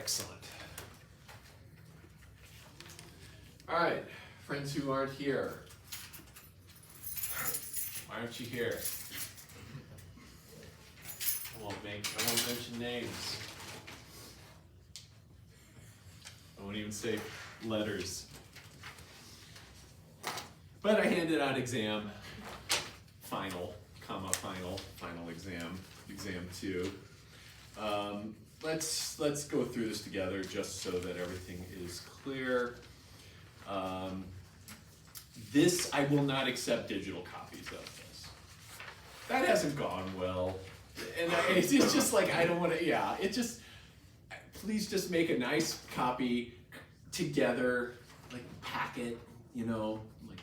Excellent. All right, friends who aren't here. Why aren't you here? I won't mention names. I won't even say letters. But I handed out exam, final exam, exam 2. Let's go through this together just so that everything is clear. This, I will not accept digital copies of this. That hasn't gone well. And it's just like, I don't want to, yeah, it just, please just make a nice copy together, like pack it, you know, like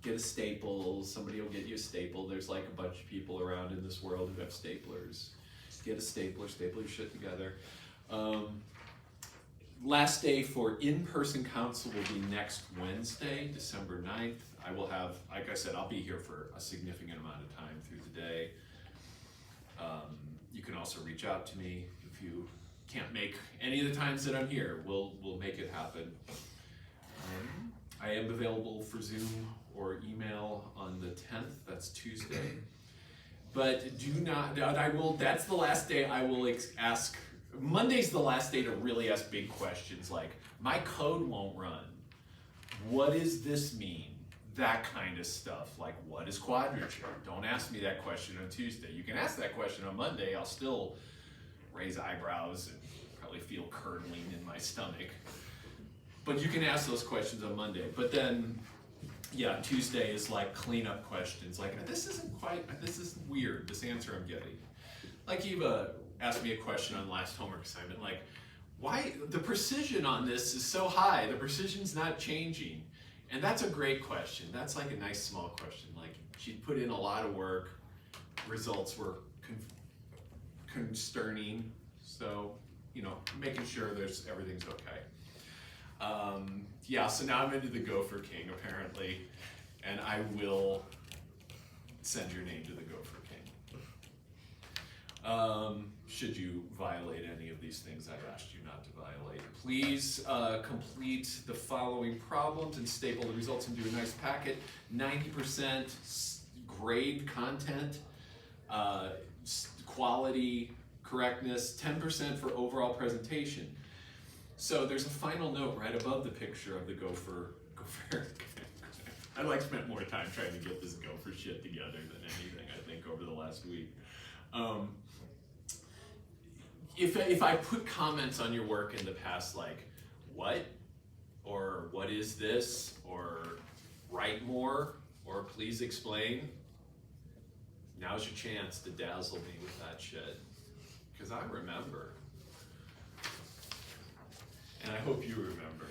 get a staple, somebody will get you a staple. There's like a bunch of people around in this world who have staplers. Get a stapler, staple your shit together. Last day for in-person council will be next Wednesday, December 9th. I will have, like I said, I'll be here for a significant amount of time through the day. You can also reach out to me if you can't make any of the times that I'm here. We'll make it happen. I am available for Zoom or email on the 10th, that's Tuesday. But do not, that's the last day I will ask. Monday's the last day to really ask big questions like, my code won't run. What does this mean? That kind of stuff, like what is quadrature? Don't ask me that question on Tuesday. You can ask that question on Monday. I'll still raise eyebrows and probably feel curdling in my stomach. But you can ask those questions on Monday. But then, yeah, Tuesday is like cleanup questions. Like, this is weird, this answer I'm getting. Like Eva asked me a question on last homework assignment, like, why the precision on this is so high, the precision's not changing. And that's a great question. That's like a nice small question. Like, she put in a lot of work, results were concerning. So, you know, making sure everything's okay. Yeah, so now I'm into the Gopher King apparently, and I will send your name to the Gopher King. Should you violate any of these things I've asked you not to violate. Please complete the following problems and staple the results into a nice packet. 90% grade content, quality, correctness, 10% for overall presentation. So there's a final note right above the picture of the gopher. I like spent more time trying to get this gopher shit together than anything, I think, over the last week. If I put comments on your work in the past like, what? Or what is this? Or write more? Or please explain? Now's your chance to dazzle me with that shit. Because I remember. And I hope you remember.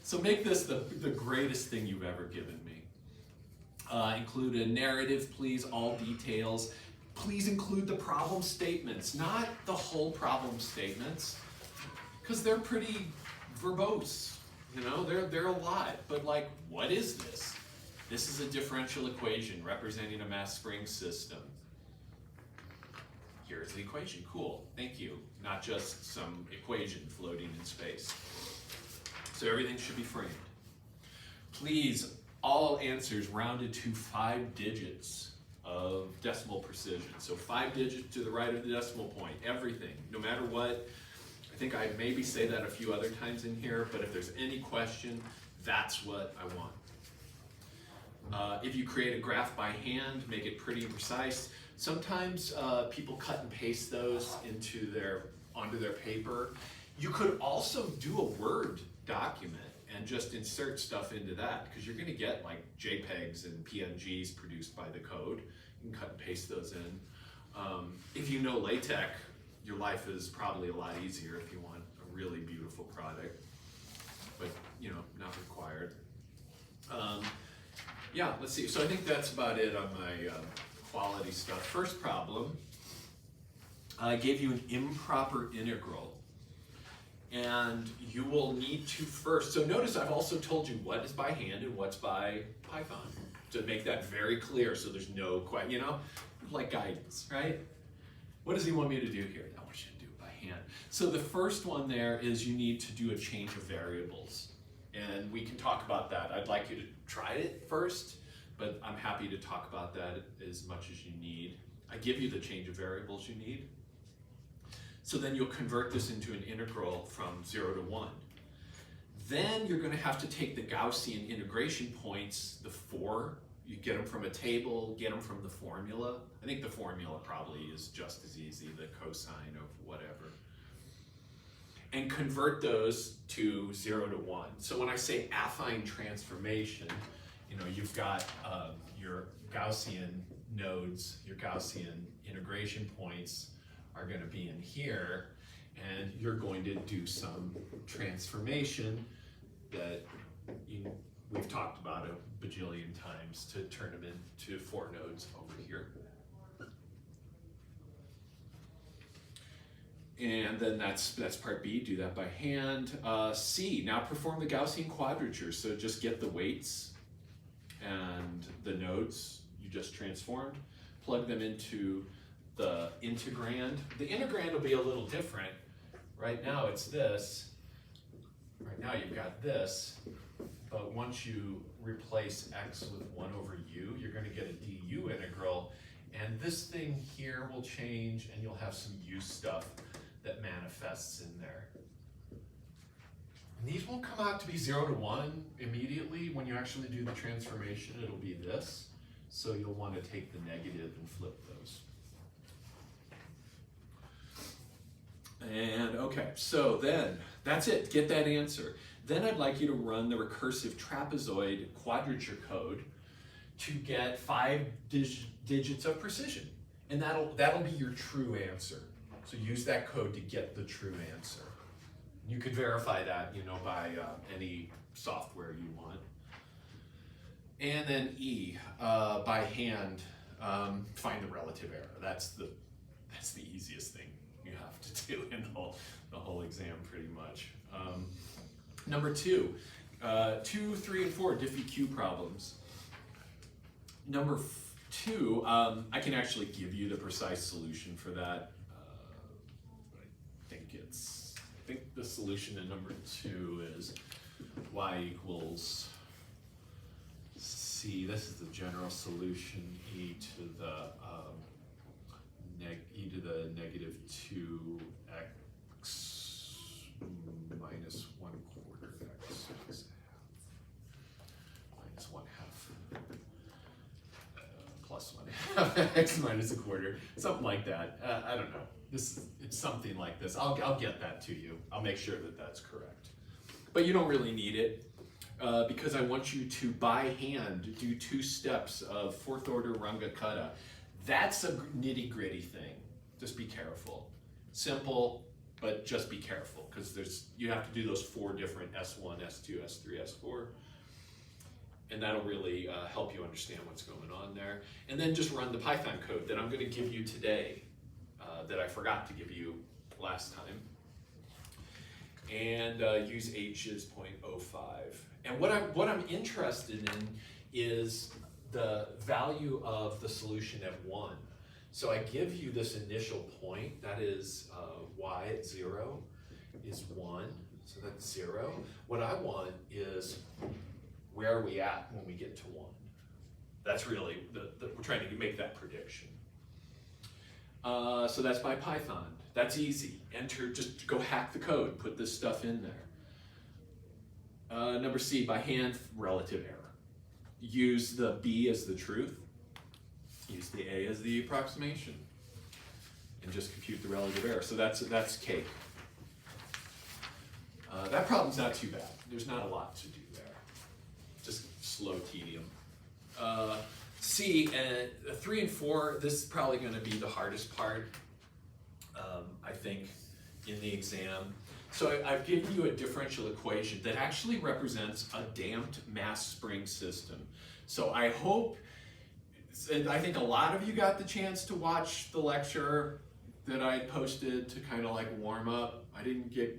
So make this the greatest thing you've ever given me. Include a narrative, please, all details. Please include the problem statements, not the whole problem statements, because they're pretty verbose, you know, they're a lot, but like, what is this? This is a differential equation representing a mass spring system. Here's the equation, cool, thank you. Not just some equation floating in space. So everything should be framed. Please, all answers rounded to 5 digits of decimal precision. So 5 digits to the right of the decimal point, everything, no matter what. I think I maybe say that a few other times in here, but if there's any question, that's what I want. If you create a graph by hand, make it pretty precise. Sometimes people cut and paste those onto their paper. You could also do a Word document and just insert stuff into that, because you're gonna get like JPEGs and PNGs produced by the code. You can cut and paste those in. If you know LaTeX, your life is probably a lot easier if you want a really beautiful product, but you know, not required. Yeah, let's see. So I think that's about it on my quality stuff. First problem, I gave you an improper integral. And you will need to first, so notice I've also told you what is by hand and what's by Python, to make that very clear so there's no, like guidance, right? What does he want me to do here? I want you to do it by hand. So the first one there is you need to do a change of variables. And we can talk about that. I'd like you to try it first, but I'm happy to talk about that as much as you need. I give you the change of variables you need. So then you'll convert this into an integral from 0 to 1. Then you're going to have to take the Gaussian integration points, the 4, you get them from a table, get them from the formula. I think the formula probably is just as easy, the cosine of whatever. And convert those to 0 to 1. So when I say affine transformation, you know, you've got your Gaussian nodes, your Gaussian integration points are going to be in here, and you're going to do some transformation that we've talked about a bajillion times to turn them into 4 nodes over here. And then that's part B, do that by hand. C, now perform the Gaussian quadrature. So just get the weights and the nodes you just transformed, plug them into the integrand. The integrand will be a little different. Right now it's this. Right now you've got this, but once you replace x with 1 over u, you're going to get a du integral, and this thing here will change, and you'll have some u stuff that manifests in there. And these won't come out to be 0 to 1 immediately. When you actually do the transformation, it'll be this. So you'll want to take the negative and flip those. And okay, so then that's it, get that answer. Then I'd like you to run the recursive trapezoid quadrature code to get 5 digits of precision. And that'll be your true answer. So use that code to get the true answer. You could verify that, you know, by any software you want. And then E, by hand, find the relative error. That's the easiest thing you have to do in the whole exam, pretty much. Number 2, 2, 3, and 4 Diffie-Q problems. Number 2, I can actually give you the precise solution for that. I think the solution in number 2 is y equals c. This is the general solution, e to the negative 2x minus 1/4 x minus 1/2 plus 1/2 x minus 1/4, something like that. I don't know. It's something like this. I'll get that to you. I'll make sure that that's correct. But you don't really need it because I want you to, by hand, do 2 steps of 4th order Runge-Kutta. That's a nitty-gritty thing. Just be careful. Simple, but just be careful because you have to do those 4 different S1, S2, S3, S4. And that'll really help you understand what's going on there. And then just run the Python code that I'm going to give you today. That I forgot to give you last time, and use H as 0.05. And what I'm interested in is the value of the solution at 1. So I give you this initial point, that is y at 0 is 1, so that's 0. What I want is where are we at when we get to 1? That's really, we're trying to make that prediction. So that's by Python. That's easy. Enter, just go hack the code, put this stuff in there. Number C, by hand, relative error. Use the B as the truth. Use the A as the approximation. And just compute the relative error. So that's cake. That problem's not too bad. There's not a lot to do there. Just slow tedium. C, and 3 and 4, this is probably going to be the hardest part, I think, in the exam. So I've given you a differential equation that actually represents a damped mass spring system. So I hope, and I think a lot of you got the chance to watch the lecture that I posted to kind of like warm up. I didn't get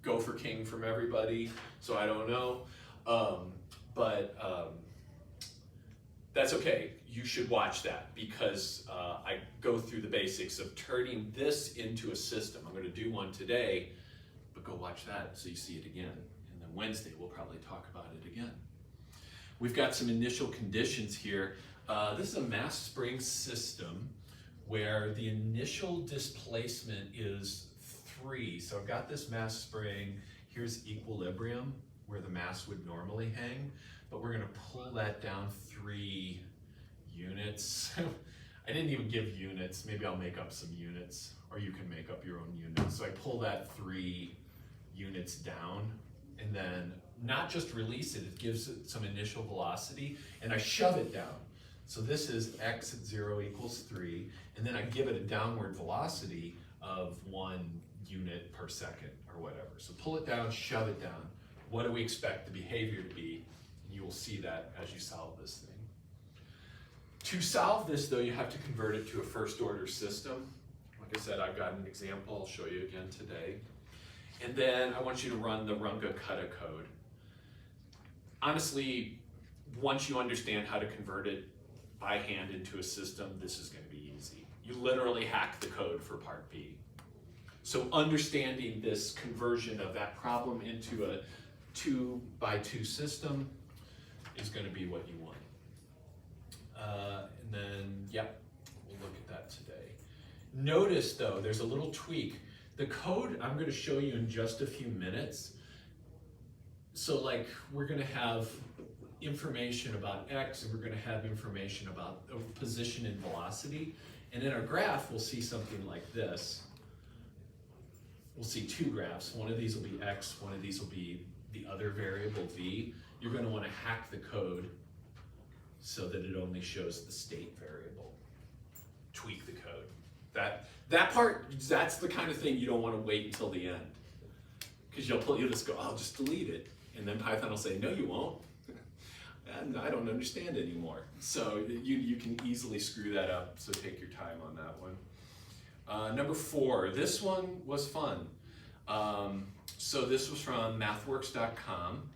Gopher King from everybody, so I don't know. That's okay. You should watch that because I go through the basics of turning this into a system. I'm going to do one today, but go watch that so you see it again. And then Wednesday we'll probably talk about it again. We've got some initial conditions here. This is a mass spring system where the initial displacement is 3. So I've got this mass spring. Here's equilibrium where the mass would normally hang, but we're going to pull that down 3 units. I didn't even give units. Maybe I'll make up some units, or you can make up your own units. So I pull that 3 units down, and then not just release it, it gives it some initial velocity, and I shove it down. So this is x at 0 equals 3, and then I give it a downward velocity of 1 unit per second, or whatever. So pull it down, shove it down. What do we expect the behavior to be? And you will see that as you solve this thing. To solve this, though, you have to convert it to a first order system. Like I said, I've got an example I'll show you again today. And then I want you to run the runga kutta code. Honestly, once you understand how to convert it by hand into a system, this is going to be easy. You literally hack the code for part B. So understanding this conversion of that problem into a 2x2 system is going to be what you want. And then, yep, we'll look at that today. Notice, though, there's a little tweak. The code I'm going to show you in just a few minutes. So, like, we're going to have information about x, and we're going to have information about position and velocity. And in our graph, we'll see something like this. We'll see 2 graphs. One of these will be x, one of these will be the other variable v. You're going to want to hack the code so that it only shows the state variable. Tweak the code. That part, that's the kind of thing you don't want to wait until the end. Because you'll just go, I'll just delete it. And then Python will say, no, you won't. And I don't understand anymore. So you can easily screw that up, so take your time on that one. Number 4, this one was fun. So this was from mathworks.com,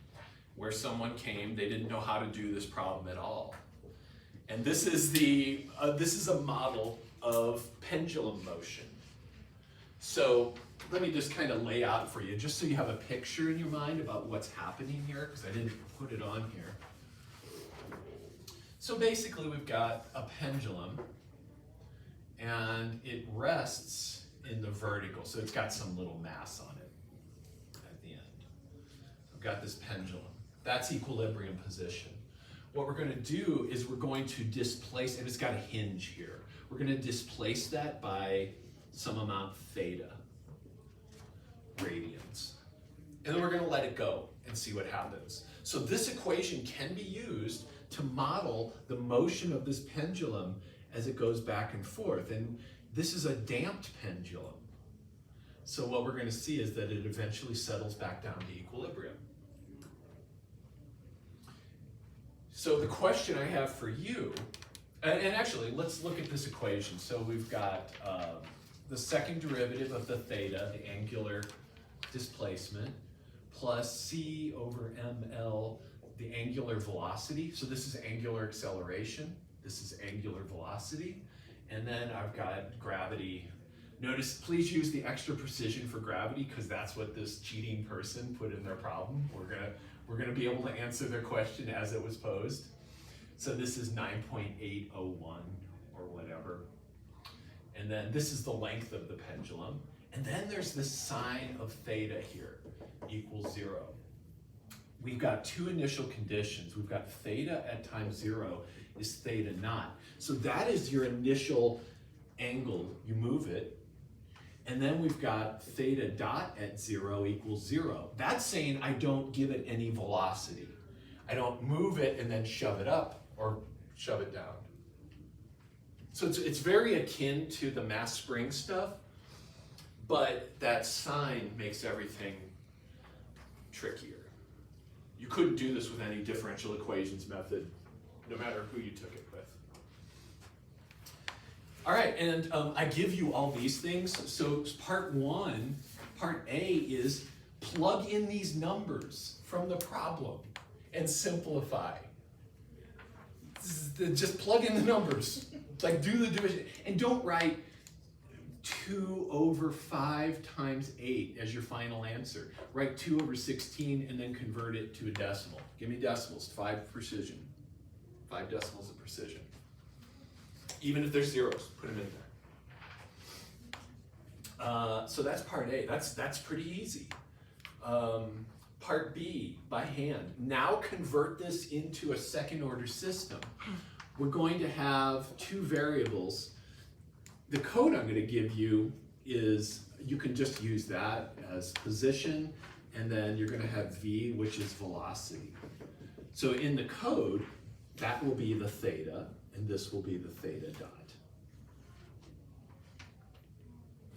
where someone came, they didn't know how to do this problem at all. And this is a model of pendulum motion. So let me just kind of lay out for you, just so you have a picture in your mind about what's happening here, because I didn't put it on here. So basically we've got a pendulum, and it rests in the vertical, so it's got some little mass on it at the end. I've got this pendulum. That's equilibrium position. What we're going to do is we're going to displace, and it's got a hinge here. We're going to displace that by some amount theta radians. And then we're going to let it go and see what happens. So this equation can be used to model the motion of this pendulum as it goes back and forth. And this is a damped pendulum. So what we're going to see is that it eventually settles back down to equilibrium. So the question I have for you, and actually let's look at this equation. So we've got the second derivative of the theta, the angular displacement, plus c over ml, the angular velocity. So this is angular acceleration, this is angular velocity, and then I've got gravity. Notice, please use the extra precision for gravity, because that's what this cheating person put in their problem. We're gonna be able to answer their question as it was posed. So this is 9.801 or whatever. And then this is the length of the pendulum. And then there's this sine of theta here, equals 0. We've got 2 initial conditions. We've got theta at time 0 is theta naught. So that is your initial angle. You move it. And then we've got theta dot at 0 equals 0. That's saying I don't give it any velocity. I don't move it and then shove it up or shove it down. So it's very akin to the mass spring stuff, but that sign makes everything trickier. You couldn't do this with any differential equations method, no matter who you took it with. All right, and I give you all these things. So part A is plug in these numbers from the problem and simplify. just plug in the numbers. Like do the division. And don't write 2/5 times 8 as your final answer. Write 2/16 and then convert it to a decimal. Give me decimals, 5 precision. 5 decimals of precision. Even if there's zeros, put them in there. So that's part A. That's pretty easy. Part B, by hand. Now convert this into a second order system. We're going to have 2 variables. The code I'm going to give you is, you can just use that as position, and then you're going to have V, which is velocity. So in the code, that will be the theta, and this will be the theta dot.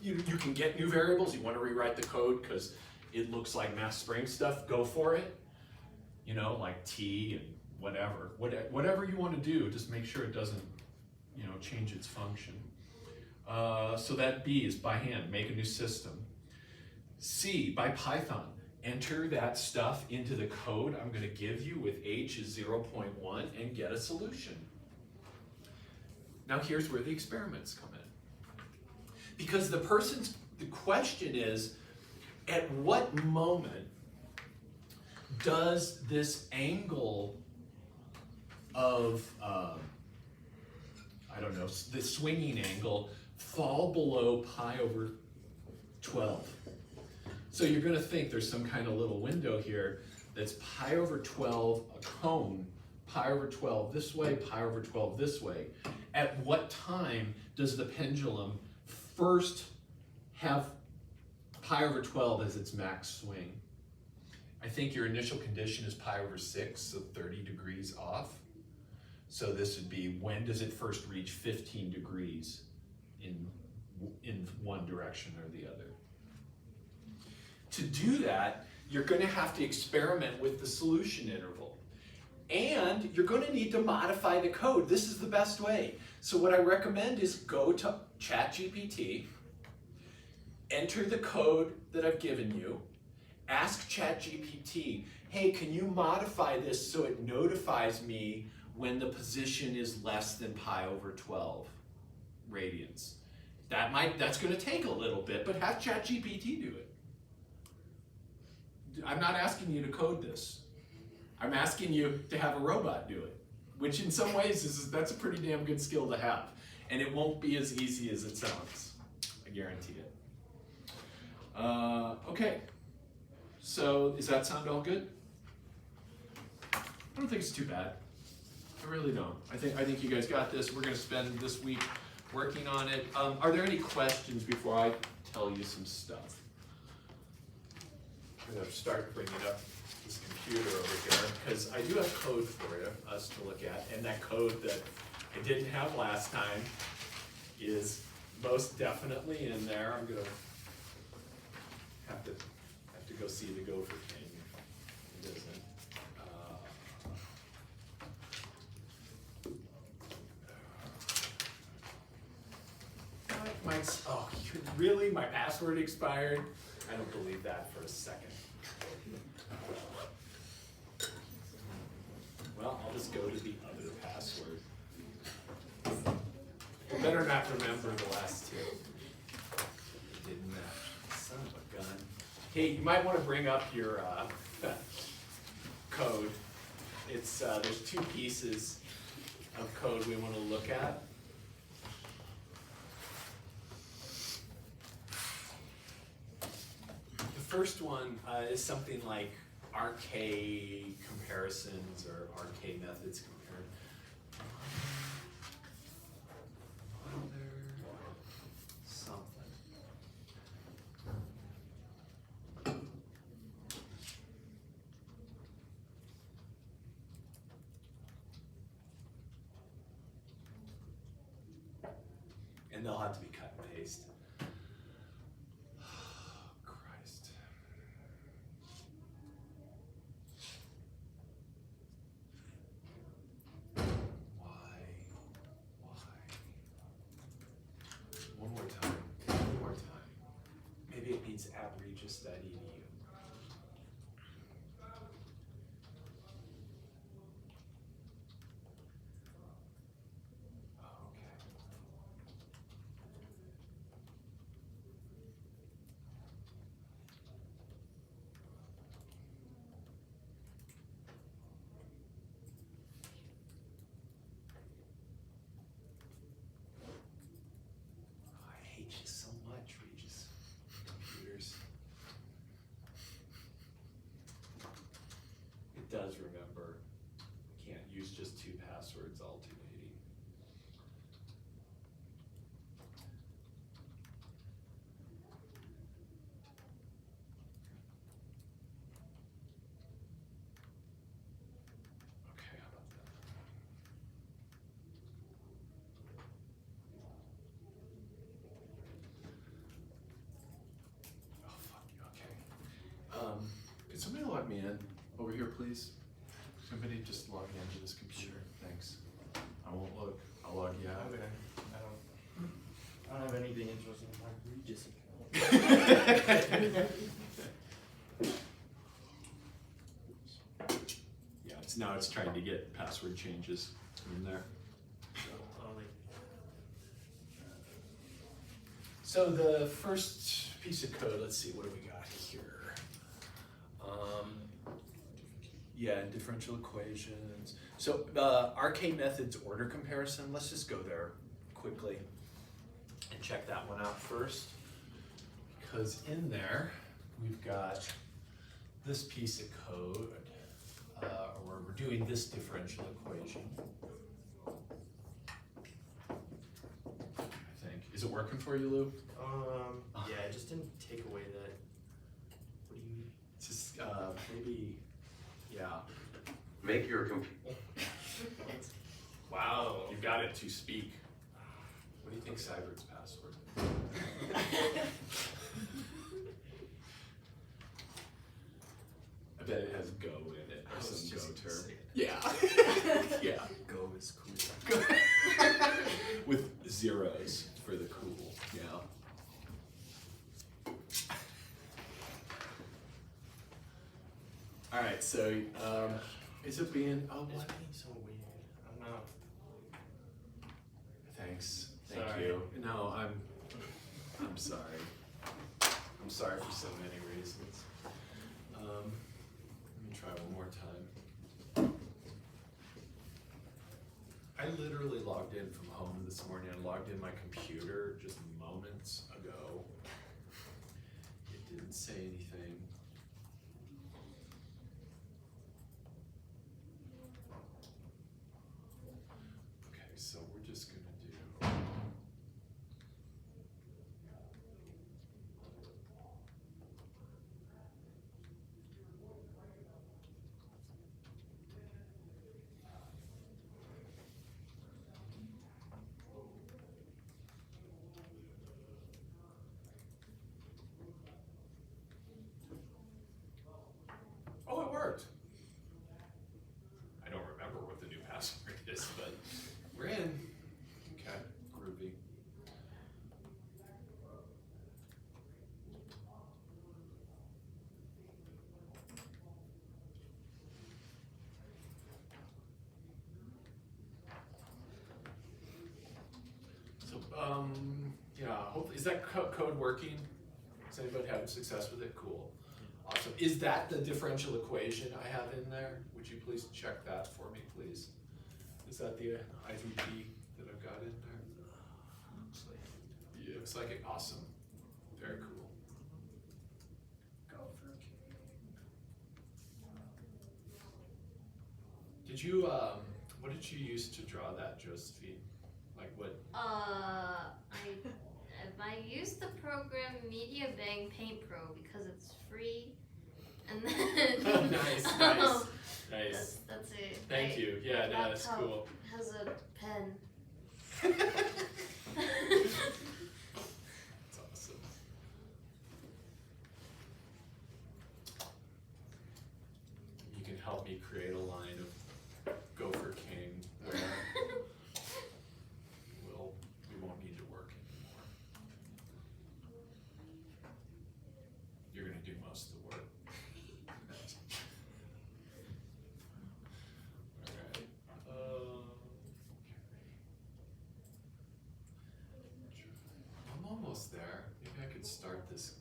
You can get new variables. You want to rewrite the code because it looks like mass spring stuff, go for it. You know, like T and whatever. Whatever you want to do, just make sure it doesn't, you know, change its function. So that B is by hand, make a new system. C, by Python, enter that stuff into the code I'm going to give you with H is 0.1 and get a solution. Now here's where the experiments come in. Because the question is, at what moment does this angle of, I don't know, the swinging angle fall below pi/12? So you're going to think there's some kind of little window here that's pi/12, a cone, pi/12 this way, pi/12 this way. At what time does the pendulum first have pi/12 as its max swing? I think your initial condition is pi/6, so 30 degrees off. So this would be, when does it first reach 15 degrees in one direction or the other? To do that, you're going to have to experiment with the solution interval. And you're going to need to modify the code. This is the best way. So what I recommend is go to ChatGPT, enter the code that I've given you, ask ChatGPT, hey, can you modify this so it notifies me when the position is less than pi/12 radians? That's going to take a little bit, but have ChatGPT do it. I'm not asking you to code this. I'm asking you to have a robot do it, which in some ways that's a pretty damn good skill to have. And it won't be as easy as it sounds. I guarantee it. Okay. So does that sound all good? I don't think it's too bad. I really don't. I think you guys got this. We're going to spend this week working on it. Are there any questions before I tell you some stuff? I'm going to start bringing up this computer over here because I do have code for us to look at, and that code that I didn't have last time is most definitely in there. I'm going to have to go see the gopher thing. It isn't. Really? My password expired? I don't believe that for a second. Well, I'll just go to the other password. I better not remember the last two. It didn't match. Son of a gun. Hey, you might want to bring up your code. It's there's 2 pieces of code we want to look at. The first one is something like RK comparisons or RK methods compared. Something. And they'll have to be cut and paste. Outreaches.edu. remember. Can't use just 2 passwords, alternating. Okay, how about that? Oh, fuck you, okay. Could somebody log me in over here, please? Somebody just log me into this computer, thanks. I won't look, I'll log you out. Okay. I don't have anything interesting. My Regis account. Yeah, now it's trying to get password changes in there. So the first piece of code, let's see, what do we got here? Yeah, differential equations. So RK methods order comparison, let's just go there quickly and check that one out first. Because in there, we've got this piece of code, where we're doing this differential equation. I think. Is it working for you, Lou? Yeah, I just didn't take away that. What do you mean? It's just, maybe, yeah. Make your computer. Wow, you got it to speak. What do you think Cybert's password is? I bet it has go in it, or some go term. Yeah. Yeah. Go is cool. With zeros for the cool, yeah. All right, so is it being? Oh, It's what? being so weird. I don't know. Thanks. Thank Sorry. you. No, I'm sorry. I'm sorry for so many reasons. Let me try one more time. I literally logged in from home this morning. I logged in my computer just moments ago. It didn't say anything. Okay, so we're just gonna do. Oh, it worked. I don't remember what the new password is, but we're in. Okay, groovy. So, yeah, hopefully, is that code working? Is anybody having success with it? Cool. Awesome. Is that the differential equation I have in there? Would you please check that for me, please? Is that the IVP that I've got in there? Looks like Yeah, looks like it. Awesome. Very cool. go for king. Did you, what did you use to draw that, Josephine? Like what? I used the program Media Bang Paint Pro because it's free, and then Nice. That's it. Thank you. Yeah, no, that's laptop cool. Has a pen. That's awesome. You can help me create a line of Gopher King where we won't need to work anymore. You're gonna do most of the work. Alright. I'm almost there. Maybe I could start this.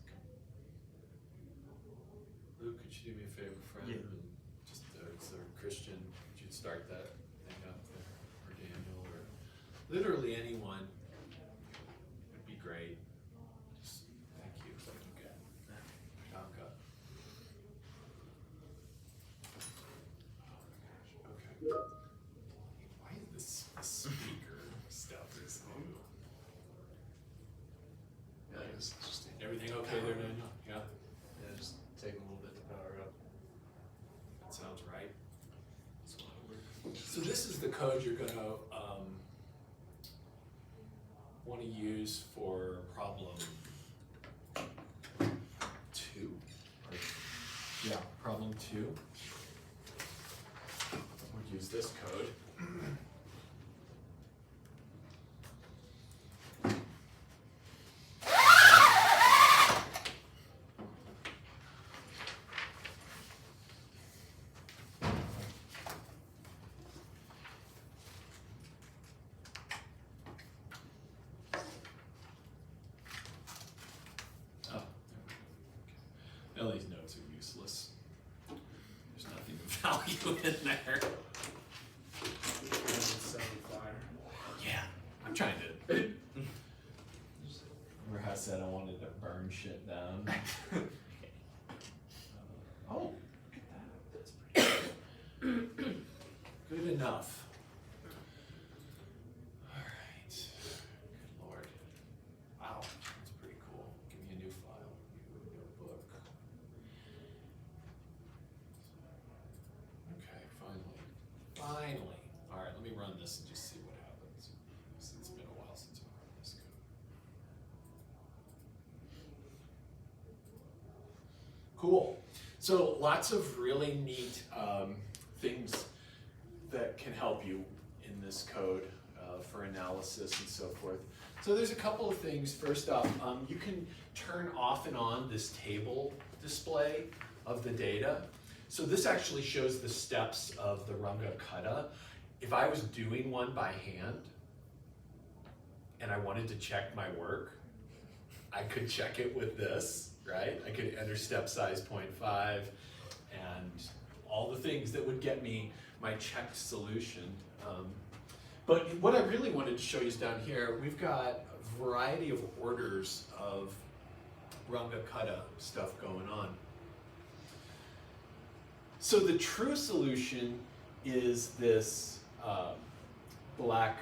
Luke, could you do me a favor, friend? Yeah. And just, so Christian, could you start that thing up there? Or Daniel, or literally anyone would be great. Just, thank you. Okay. Bianca. code you're going to want to use for problem 2. Yeah, problem 2. We'll use this code. All these notes are useless. There's nothing of value in there. 75. Yeah, I'm trying to. Remember how I said I wanted to burn shit down? Oh, look at that. That's pretty good. Good enough. All right. Good Lord. Wow, that's pretty cool. Give me a new file, new notebook. Okay, finally. Finally. All right, let me run this and just see what happens. It's been a while since I've run this code. Cool. So lots of really neat things that can help you in this code for analysis and so forth. So there's a couple of things. First off, you can turn off and on this table display of the data. So this actually shows the steps of the runga kata. If I was doing one by hand and I wanted to check my work, I could check it with this, right? I could enter step size 0.5 and all the things that would get me my checked solution. But what I really wanted to show you is down here, we've got a variety of orders of runga kata stuff going on. So the true solution is this black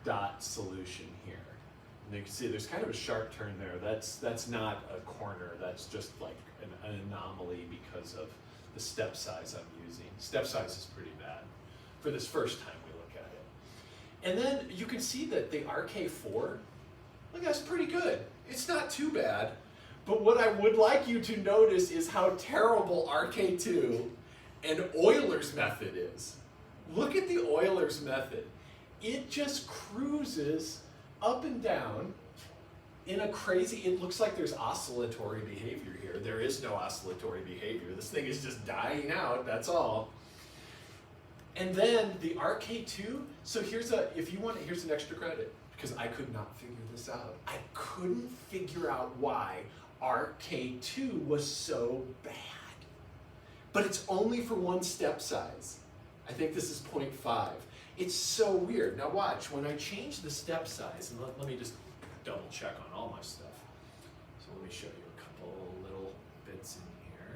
dot solution here. And you can see there's kind of a sharp turn there. That's not a corner, that's just like an anomaly because of the step size I'm using. Step size is pretty bad for this first time we look at it. And then you can see that the RK4, look, that's pretty good. It's not too bad. But what I would like you to notice is how terrible RK2 and Euler's method is. Look at the Euler's method. It just cruises up and down in a crazy, it looks like there's oscillatory behavior here. There is no oscillatory behavior. This thing is just dying out, that's all. And then the RK2, so here's an extra credit, because I could not figure this out. I couldn't figure out why RK2 was so bad. But it's only for one step size. I think this is 0.5. It's so weird. Now watch, when I change the step size, and let me just double check on all my stuff. So let me show you a couple little bits in here.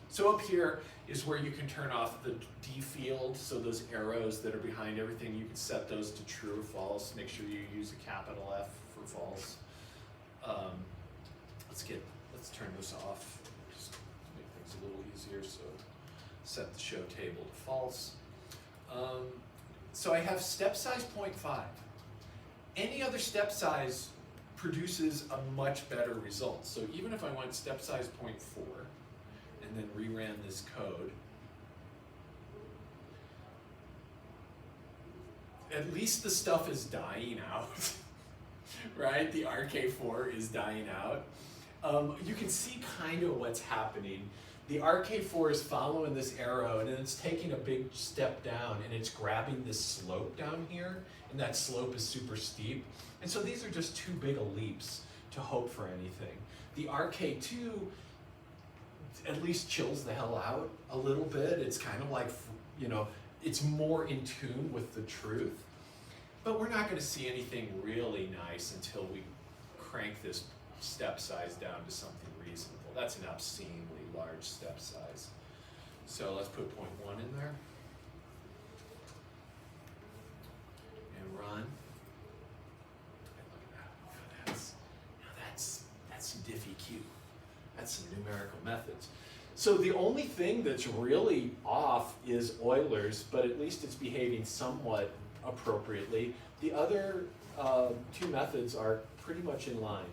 So up here is where you can turn off the D field, so those arrows that are behind everything, you can set those to true or false. Make sure you use a capital F for false. Let's turn this off, just to make things a little easier. So set the show table to false. So I have step size 0.5. Any other step size produces a much better result. So even if I went step size 0.4 and then reran this code, at least the stuff is dying out, right? The RK4 is dying out. You can see kind of what's happening. The RK4 is following this arrow and then it's taking a big step down and it's grabbing this slope down here, and that slope is super steep. And so these are just too big of leaps to hope for anything. The RK2 at least chills the hell out a little bit. It's kind of like, you know, it's more in tune with the truth. But we're not going to see anything really nice until we crank this step size down to something reasonable. That's an obscenely large step size. So let's put 0.1 in there. And run. And look at that. Now that's some diffy Q. That's some numerical methods. So the only thing that's really off is Euler's, but at least it's behaving somewhat appropriately. The other two methods are pretty much in line.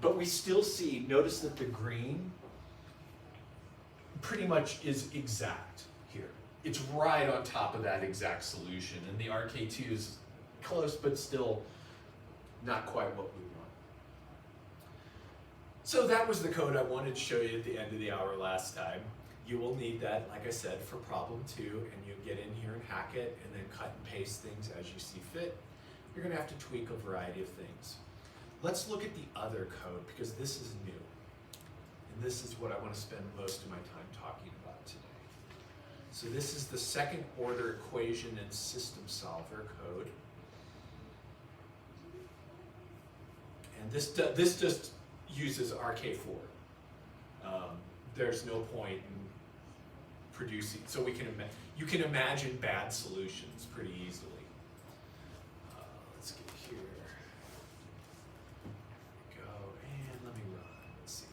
But we still see, notice that the green pretty much is exact here. It's right on top of that exact solution, and the RK2 is close, but still not quite what we want. So that was the code I wanted to show you at the end of the hour last time. You will need that, like I said, for problem 2, and you get in here and hack it, and then cut and paste things as you see fit. You're gonna have to tweak a variety of things. Let's look at the other code, because this is new. And this is what I want to spend most of my time talking about today. So this is the second order equation and system solver code. And this just uses RK4. There's no point in producing, so you can imagine bad solutions pretty easily. Let's get here. Go, and let me run. Let's see.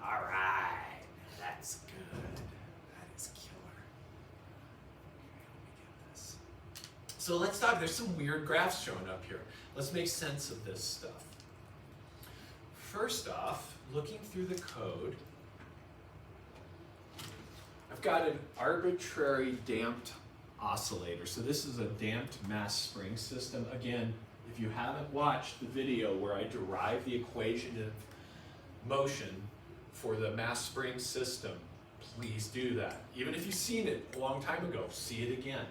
All right, that's good. That is killer. Okay, let me get this. So let's talk. There's some weird graphs showing up here. Let's make sense of this stuff. First off, looking through the code, I've got an arbitrary damped oscillator. So this is a damped mass spring system. Again, if you haven't watched the video where I derive the equation of motion for the mass spring system, please do that. Even if you've seen it a long time ago, see it again.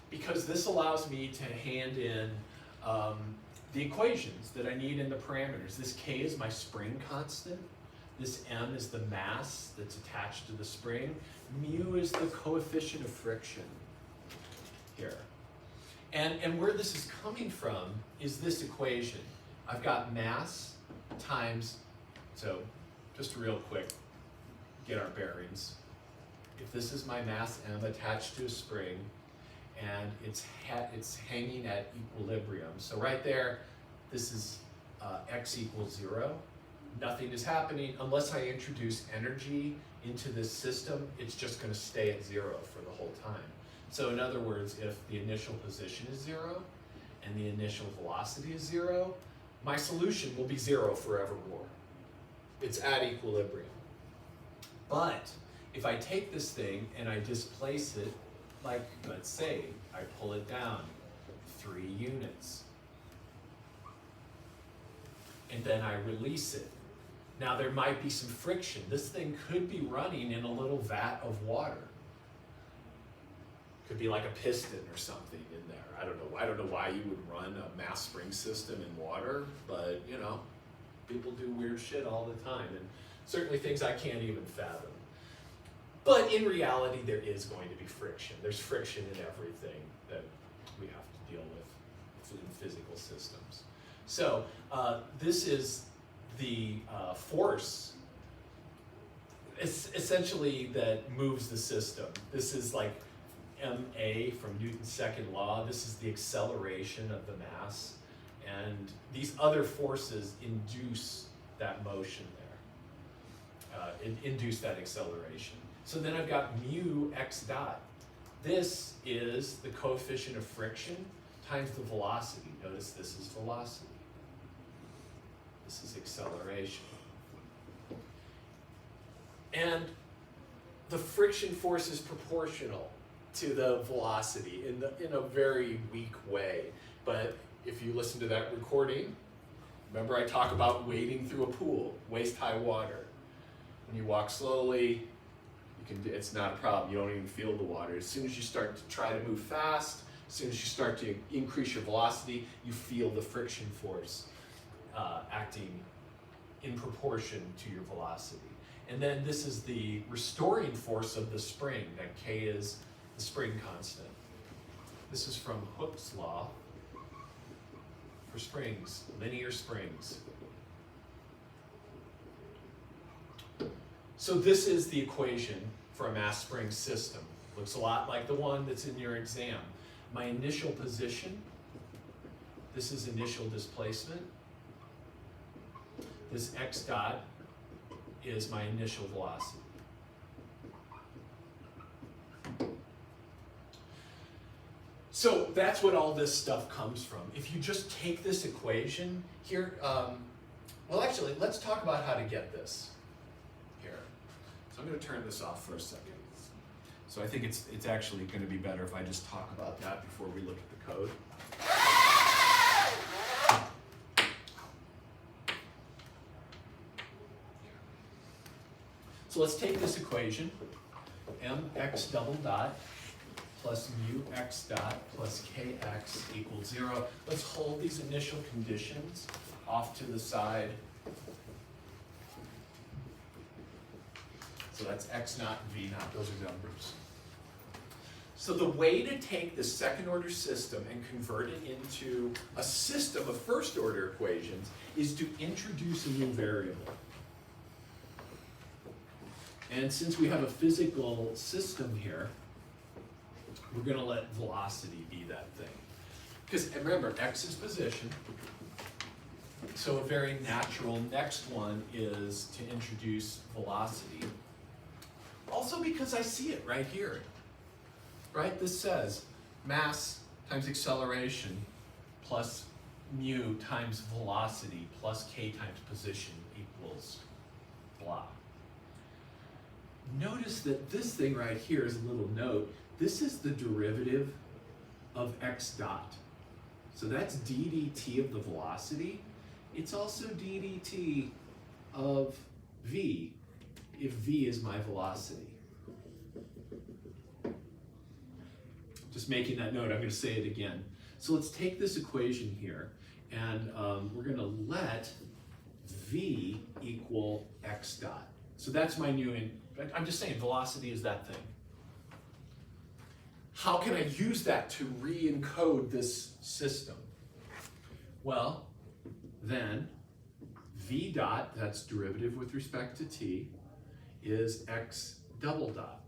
Because this allows me to hand in the equations that I need in the parameters. This K is my spring constant. This M is the mass that's attached to the spring. Mu is the coefficient of friction here. And where this is coming from is this equation. I've got mass times, so just real quick, get our bearings. If this is my mass M attached to a spring, and it's hanging at equilibrium. So right there, this is x equals 0. Nothing is happening unless I introduce energy into this system. It's just going to stay at 0 for the whole time. So in other words, if the initial position is 0 and the initial velocity is 0, my solution will be 0 forevermore. It's at equilibrium. But if I take this thing and I displace it, like let's say I pull it down 3 units, and then I release it. Now there might be some friction. This thing could be running in a little vat of water. Could be like a piston or something in there. I don't know why you would run a mass spring system in water, but you know, people do weird shit all the time, and certainly things I can't even fathom. But in reality, there is going to be friction. There's friction in everything that we have to deal with in physical systems. So this is the force, essentially, that moves the system. This is like ma from Newton's second law. This is the acceleration of the mass. And these other forces induce that motion there, induce that acceleration. So then I've got mu x dot. This is the coefficient of friction times the velocity. Notice this is velocity. This is acceleration. And the friction force is proportional to the velocity in a very weak way. But if you listen to that recording, remember I talk about wading through a pool, waist-high water. When you walk slowly, it's not a problem. You don't even feel the water. As soon as you start to try to move fast, as soon as you start to increase your velocity, you feel the friction force acting in proportion to your velocity. And then this is the restoring force of the spring. That K is the spring constant. This is from Hooke's law for springs, linear springs. So this is the equation for a mass spring system. Looks a lot like the one that's in your exam. My initial position, this is initial displacement. This x dot is my initial velocity. So that's what all this stuff comes from. If you just take this equation here, well actually, let's talk about how to get this here. So I'm gonna turn this off for a second. So I think it's actually gonna be better if I just talk about that before we look at the code. So let's take this equation, mx double dot plus mu x dot plus kx equals 0. Let's hold these initial conditions off to the side. So that's x naught and v naught, those are numbers. So the way to take the second order system and convert it into a system of first order equations is to introduce a new variable. And since we have a physical system here, we're going to let velocity be that thing. Because remember, x is position. So a very natural next one is to introduce velocity. Also because I see it right here. Right? This says mass times acceleration plus mu times velocity plus k times position equals blah. Notice that this thing right here is a little note. This is the derivative of x dot. So that's d dt of the velocity. It's also d dt of v, if v is my velocity. Just making that note, I'm going to say it again. So let's take this equation here, and we're going to let v equal x dot. So that's my new, I'm just saying velocity is that thing. How can I use that to re-encode this system? Well, then v dot, that's derivative with respect to t, is x double dot.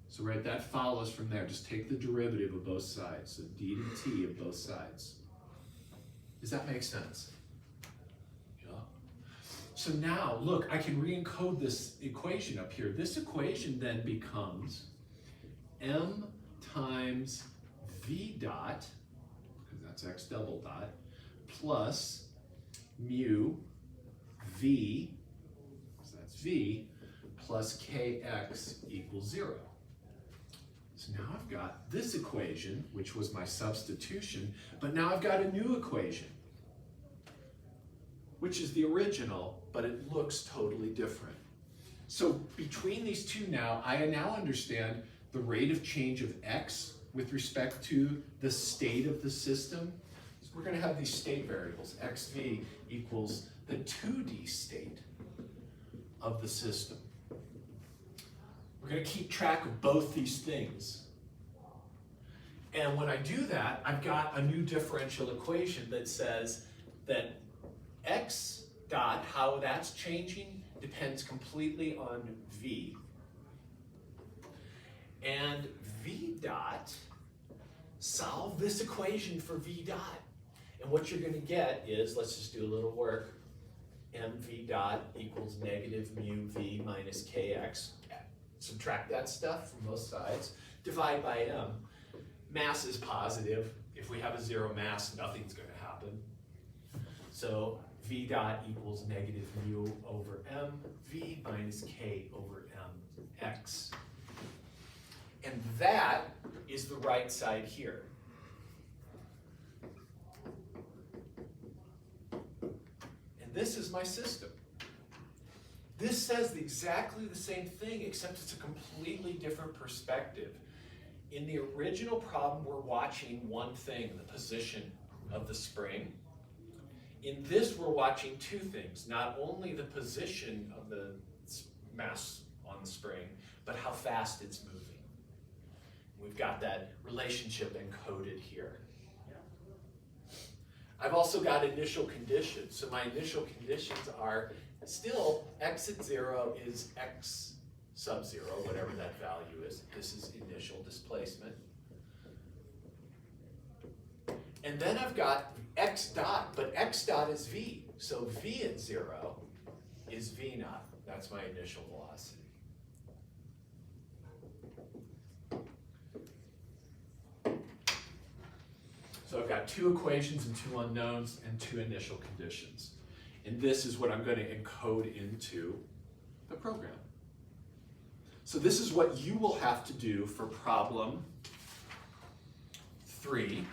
So right, that follows from there. Just take the derivative of both sides. So d dt of both sides. Does that make sense? Yeah. So now, look, I can re-encode this equation up here. This equation then becomes m times v dot, because that's x double dot, plus mu v, so that's v, plus kx equals 0. So now I've got this equation, which was my substitution, but now I've got a new equation, which is the original, but it looks totally different. So between these two now, I now understand the rate of change of x with respect to the state of the system. So we're going to have these state variables. xv equals the 2D state of the system. We're going to keep track of both these things. And when I do that, I've got a new differential equation that says that x dot, how that's changing, depends completely on v. And v dot, solve this equation for v dot. And what you're going to get is, let's just do a little work, mv dot equals negative mu v minus kx. Subtract that stuff from both sides, divide by m. Mass is positive. If we have a zero mass, nothing's going to happen. So v dot equals negative mu over m v minus k over m x. And that is the right side here. And this is my system. This says exactly the same thing, except it's a completely different perspective. In the original problem, we're watching one thing, the position of the spring. In this, we're watching two things, not only the position of the mass on the spring, but how fast it's moving. We've got that relationship encoded here. I've also got initial conditions. So my initial conditions are still x at 0 is x sub 0, whatever that value is. This is initial displacement. And then I've got x dot, but x dot is v. So v at 0 is v naught. That's my initial velocity. I've got 2 equations and 2 unknowns and 2 initial conditions. And this is what I'm going to encode into the program. So this is what you will have to do for problem 3.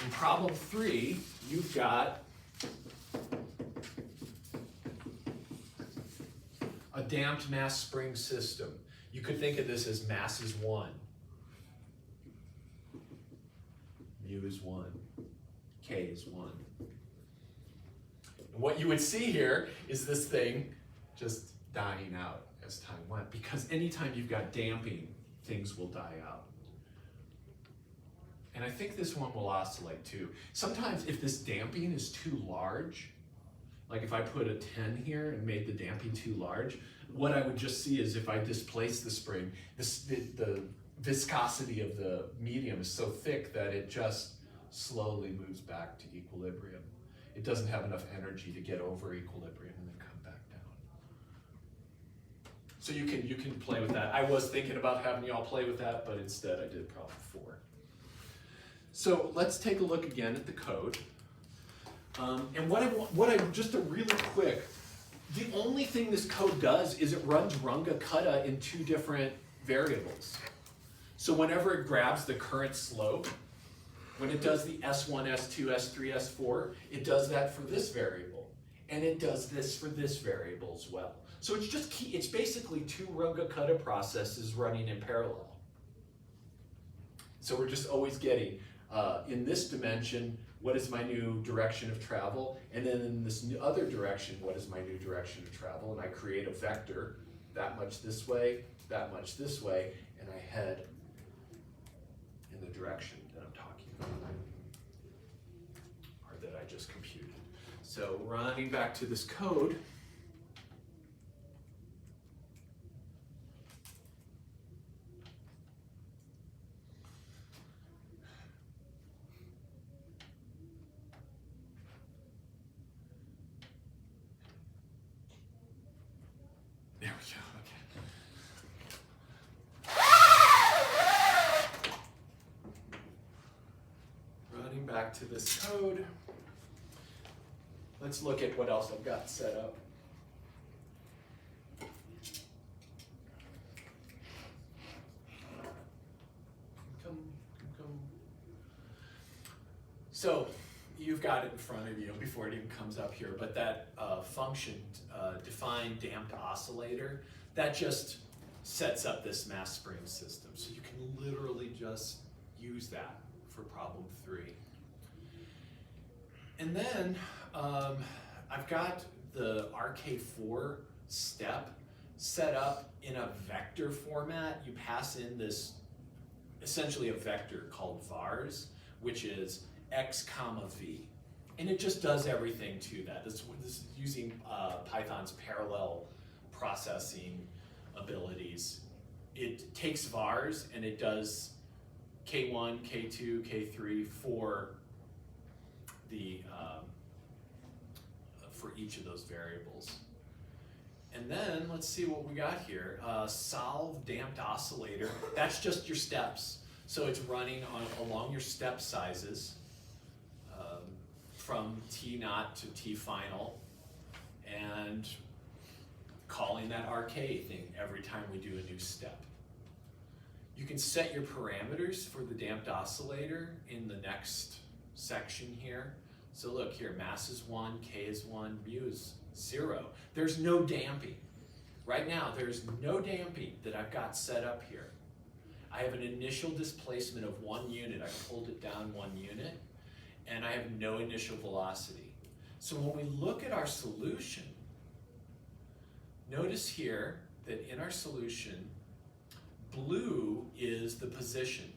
In problem 3, you've got a damped mass spring system. You could think of this as mass is 1. Mu is 1. K is 1. And what you would see here is this thing just dying out as time went, because anytime you've got damping, things will die out. And I think this one will oscillate too. Sometimes if this damping is too large, like if I put a 10 here and made the damping too large, what I would just see is if I displace the spring, the viscosity of the medium is so thick that it just slowly moves back to equilibrium. It doesn't have enough energy to get over equilibrium and then come back down. So you can play with that. I was thinking about having y'all play with that, but instead I did problem 4. So let's take a look again at the code. And just a really quick, the only thing this code does is it runs runga kutta in 2 different variables. So whenever it grabs the current slope, when it does the S1, S2, S3, S4, it does that for this variable. And it does this for this variable as well. So it's basically 2 runga kutta processes running in parallel. So we're just always getting, in this dimension, what is my new direction of travel? And then in this other direction, what is my new direction of travel? And I create a vector, that much this way, that much this way, and I head in the direction that I'm talking about, or that I just computed. So running back to this code, there we go, okay. Running back to this code, let's look at what else I've got set up. So you've got it in front of you before it even comes up here, but that function, define damped oscillator, that just sets up this mass spring system. So you can literally just use that for problem 3. And then I've got the RK4 step set up in a vector format. You pass in this, essentially a vector called vars, which is x comma v. And it just does everything to that. This is using Python's parallel processing abilities. It takes vars and it does K1, K2, K3 for the for each of those variables. And then let's see what we got here. Solve damped oscillator. That's just your steps. So it's running along your step sizes from T naught to T final, and calling that RK thing every time we do a new step. You can set your parameters for the damped oscillator in the next section here. So look here, mass is 1, K is 1, mu is 0. There's no damping. Right now, there's no damping that I've got set up here. I have an initial displacement of 1 unit. I pulled it down 1 unit, and I have no initial velocity. So when we look at our solution, notice here that in our solution, blue is the position.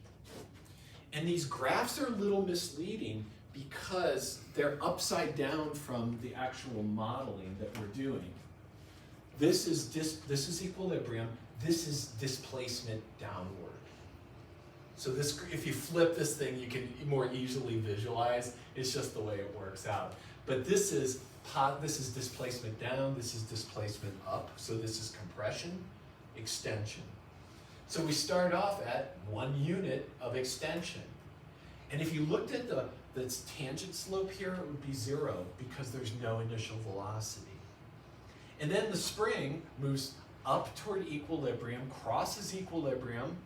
And these graphs are a little misleading because they're upside down from the actual modeling that we're doing. This is equilibrium, this is displacement downward. So this, if you flip this thing, you can more easily visualize. It's just the way it works out. But this is displacement down, this is displacement up. So this is compression, extension. So we start off at 1 unit of extension. And if you looked at the tangent slope here, it would be 0 because there's no initial velocity. And then the spring moves up toward equilibrium, crosses equilibrium,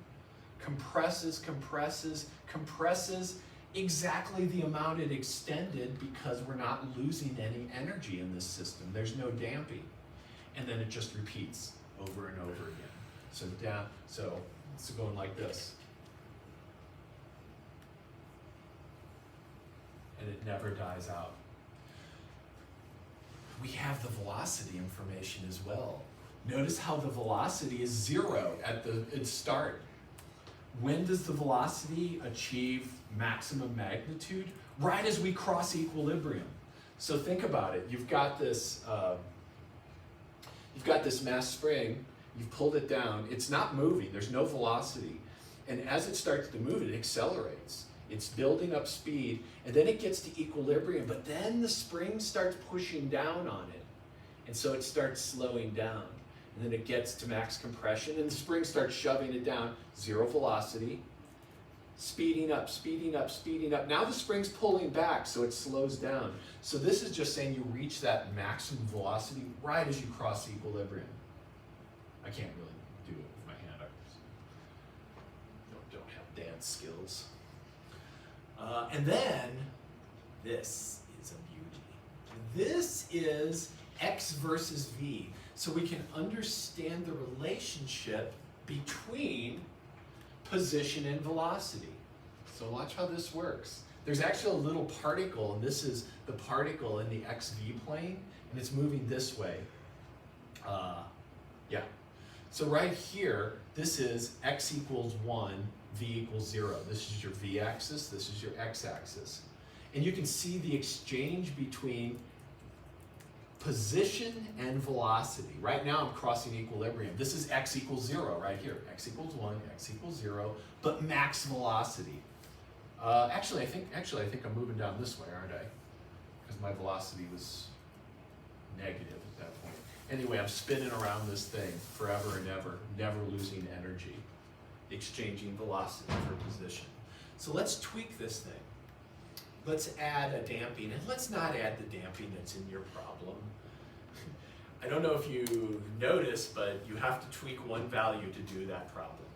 compresses, compresses, compresses exactly the amount it extended because we're not losing any energy in this system. There's no damping. And then it just repeats over and over again. So it's going like this. And it never dies out. We have the velocity information as well. Notice how the velocity is 0 at its start. When does the velocity achieve maximum magnitude? Right as we cross equilibrium. So think about it. You've got this mass spring. You've pulled it down. It's not moving. There's no velocity. And as it starts to move, it accelerates. It's building up speed, and then it gets to equilibrium, but then the spring starts pushing down on it. And so it starts slowing down. And then it gets to max compression, and the spring starts shoving it down. 0 velocity, speeding up, speeding up, speeding up. Now the spring's pulling back, so it slows down. So this is just saying you reach that maximum velocity right as you cross equilibrium. I can't really do it with my hand. I don't have dance skills. And then, this is a beauty. This is x versus v. So we can understand the relationship between position and velocity. So watch how this works. There's actually a little particle, and this is the particle in the xv plane, and it's moving this way. Yeah. So right here, this is x equals 1, v equals 0. This is your v-axis, this is your x-axis. And you can see the exchange between position and velocity. Right now I'm crossing equilibrium. This is x equals 0 right here. X equals 1, x equals 0, but max velocity. Actually, I think I'm moving down this way, aren't I? Because my velocity was negative at that point. Anyway, I'm spinning around this thing forever and ever, never losing energy, exchanging velocity for position. So let's tweak this thing. Let's add a damping, and let's not add the damping that's in your problem. I don't know if you noticed, but you have to tweak one value to do that problem.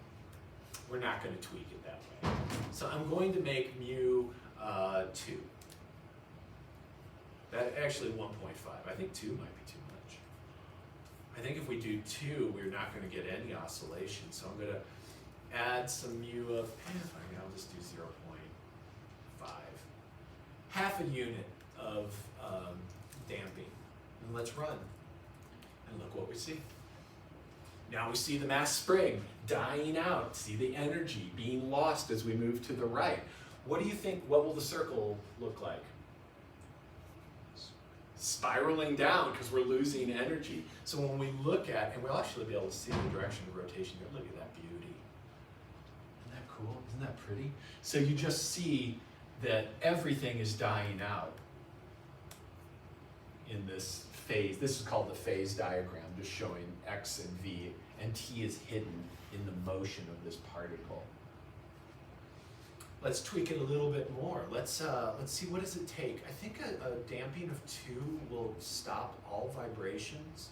We're not going to tweak it that way. So I'm going to make mu 2. That actually 1.5. I think 2 might be too much. I think if we do 2, we're not going to get any oscillation. So I'm going to add some mu of, I'll just do 0.5. Half a unit of damping. And let's run. And look what we see. Now we see the mass spring dying out. See the energy being lost as we move to the right. What do you think, what will the circle look like? Spiraling down because we're losing energy. So when we look at, and we'll actually be able to see the direction of rotation here. Look at that beauty. Isn't that cool? Isn't that pretty? So you just see that everything is dying out in this phase. This is called the phase diagram, just showing x and v, and t is hidden in the motion of this particle. Let's tweak it a little bit more. Let's see, what does it take? I think a damping of 2 will stop all vibrations.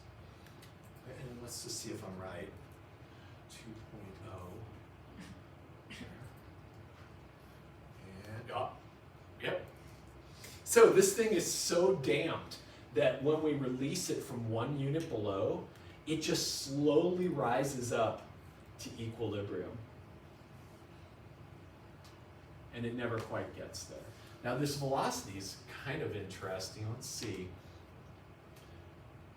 And let's just see if I'm right. 2.0. And, yep. So this thing is so damped that when we release it from 1 unit below, it just slowly rises up to equilibrium. And it never quite gets there. Now this velocity is kind of interesting. Let's see.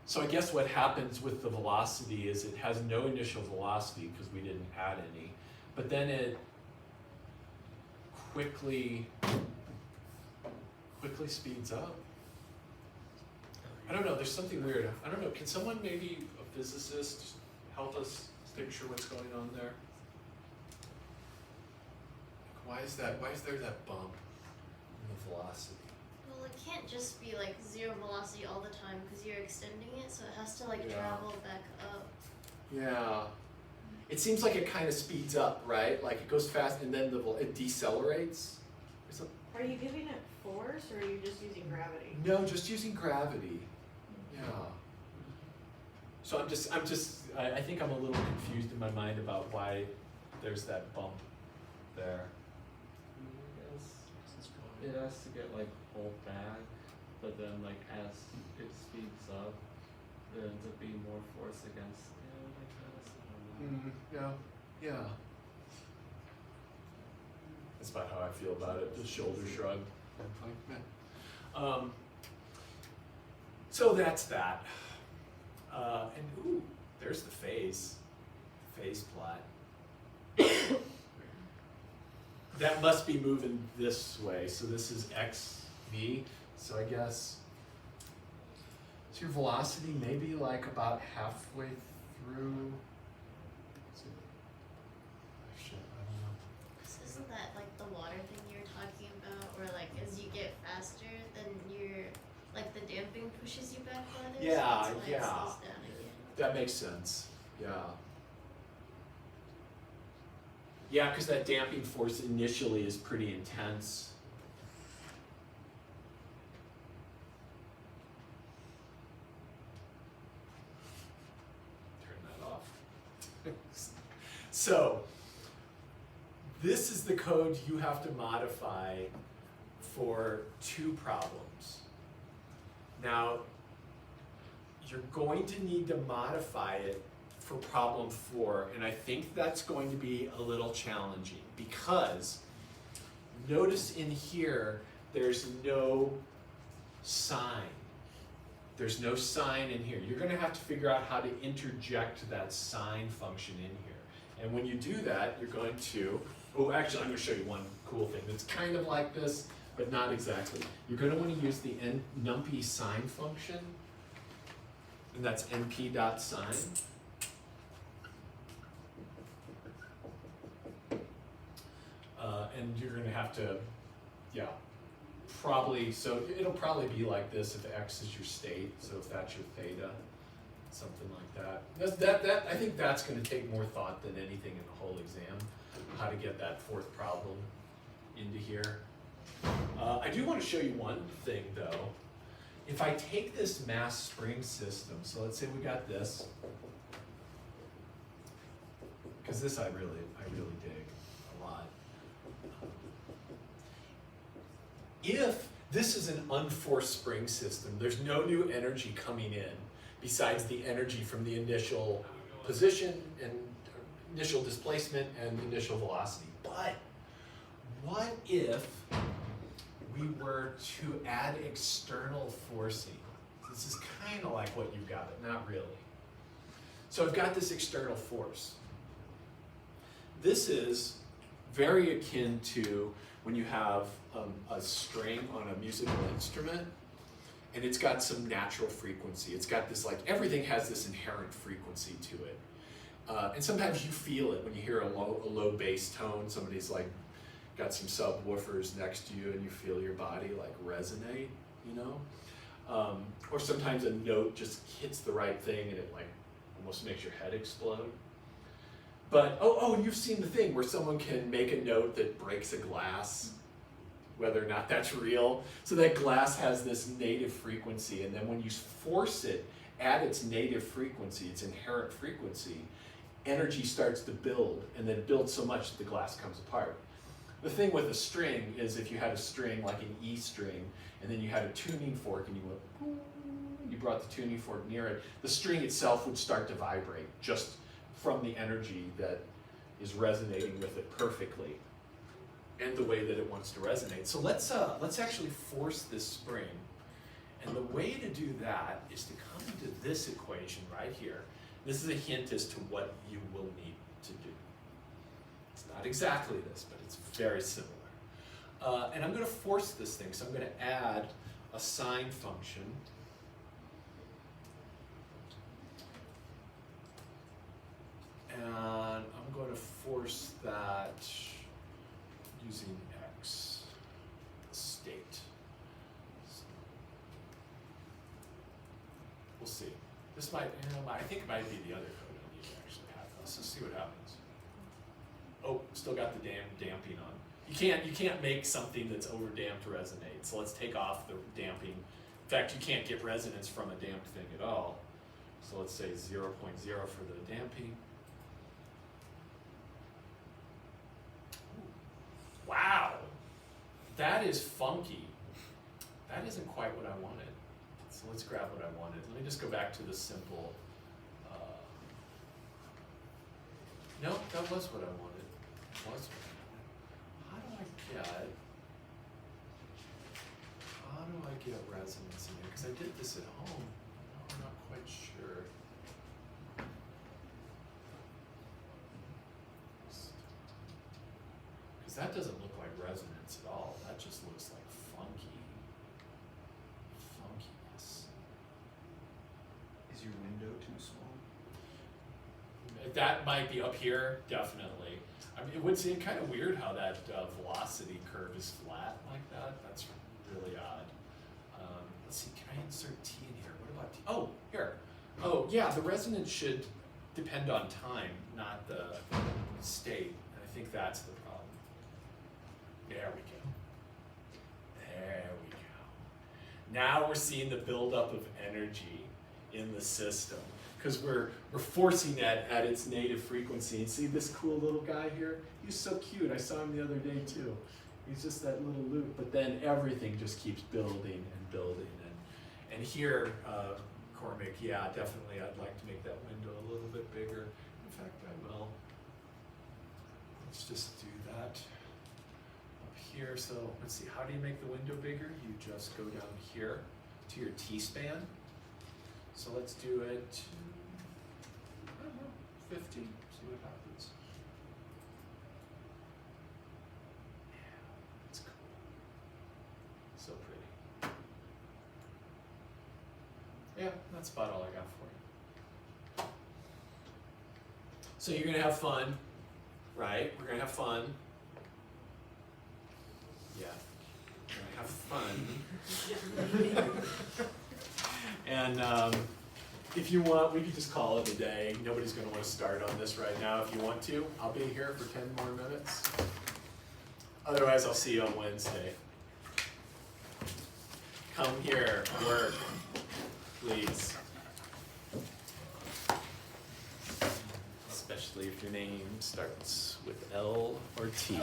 So I guess what happens with the velocity is it has no initial velocity because we didn't add any, but then it quickly speeds up. I don't know, there's something weird. I don't know, can someone, maybe a physicist, help us picture what's going on there? Why is there that bump in the velocity? Well, it can't just be like 0 velocity all the time because you're extending it, so it has to like travel back up. Yeah. It seems like it kind of speeds up, right? Like it goes fast and then it decelerates. Are you giving it force or are you just using gravity? No, just using gravity. Yeah. So I think I'm a little confused in my mind about why there's that bump there. It has to get like pulled back, but then like as it speeds up, there ends up being more force against it, I guess. I don't know. Yeah. That's about how I feel about it. The shoulder shrug. So that's that. And ooh, there's the phase plot. That must be moving this way. So this is xv. So I guess, so your velocity maybe like about halfway through. Shit, I don't know. So isn't that like the water thing you were talking about, where like as you get faster, then you're like the damping pushes you back farther? Yeah, so that's why yeah. It slows down again. That makes sense. Yeah. Yeah, because that damping force initially is pretty intense. Turn that off. So, this is the code you have to modify for two problems. Now, you're going to need to modify it for problem 4, and I think that's going to be a little challenging because notice in here there's no sign. There's no sign in here. You're going to have to figure out how to interject that sign function in here. And when you do that, you're going to, oh, actually I'm going to show you one cool thing that's kind of like this, but not exactly. You're going to want to use the numpy sign function, and that's np.sign. And you're going to have to, yeah, probably, so it'll probably be like this if x is your state, so if that's your theta, something like that. I think that's going to take more thought than anything in the whole exam, how to get that fourth problem into here. I do want to show you one thing though. If I take this mass spring system, so let's say we got this, because this I really dig a lot. If this is an unforced spring system, there's no new energy coming in besides the energy from the initial position and initial displacement and initial velocity. But what if we were to add external forcing? This is kind of like what you've got, but not really. So I've got this external force. This is very akin to when you have a string on a musical instrument and it's got some natural frequency. It's got this, like, everything has this inherent frequency to it. And sometimes you feel it when you hear a low bass tone, somebody's like got some subwoofers next to you and you feel your body like resonate, you know? Or sometimes a note just hits the right thing and it like almost makes your head explode. But, and you've seen the thing where someone can make a note that breaks a glass, whether or not that's real. So that glass has this native frequency, and then when you force it at its native frequency, its inherent frequency, energy starts to build, and then it builds so much that the glass comes apart. The thing with a string is if you had a string like an E string, and then you had a tuning fork and you went, you brought the tuning fork near it, the string itself would start to vibrate just from the energy that is resonating with it perfectly and the way that it wants to resonate. So let's actually force this spring. And the way to do that is to come into this equation right here. This is a hint as to what you will need to do. It's not exactly this, but it's very similar. And I'm going to force this thing, so I'm going to add a sine function. And I'm going to force that using x state. So we'll see. This might, I think it might be the other code I need to actually have. Let's just see what happens. Oh, still got the damn damping on. You can't make something that's over damped resonate. So let's take off the damping. In fact, you can't get resonance from a damped thing at all. So let's say 0.0 for the damping. Wow, that is funky. That isn't quite what I wanted. So let's grab what I wanted. Let me just go back to the simple. No, that was what I wanted. How do I get resonance in here? Because I did this at home. No, I'm not quite sure. Because that doesn't look like resonance at all. That just looks like funkiness. Is your window too small? That might be up here, definitely. I mean, it would seem kind of weird how that velocity curve is flat like that. That's really odd. Let's see, can I insert T in here? What about T? Oh, here. Oh, yeah, the resonance should depend on time, not the state. And I think that's the problem. There we go. There we go. Now we're seeing the buildup of energy in the system, because we're forcing it at its native frequency. And see this cool little guy here? He's so cute. I saw him the other day too. He's just that little loop, but then everything just keeps building and building. And here, Cormac, yeah, definitely I'd like to make that window a little bit bigger. In fact, I will. Let's just do that up here. So let's see, how do you make the window bigger? You just go down here to your T-span. So let's do it to, I don't know, 50, see what happens. Yeah, that's cool. So pretty. Yeah, that's about all I got for you. So you're gonna have fun, right? We're gonna have fun. Yeah, we're gonna have fun. And if you want, we could just call it a day. Nobody's going to want to start on this right now. If you want to, I'll be here for 10 more minutes. Otherwise, I'll see you on Wednesday. Come here, work, please. Especially if your name starts with L or T.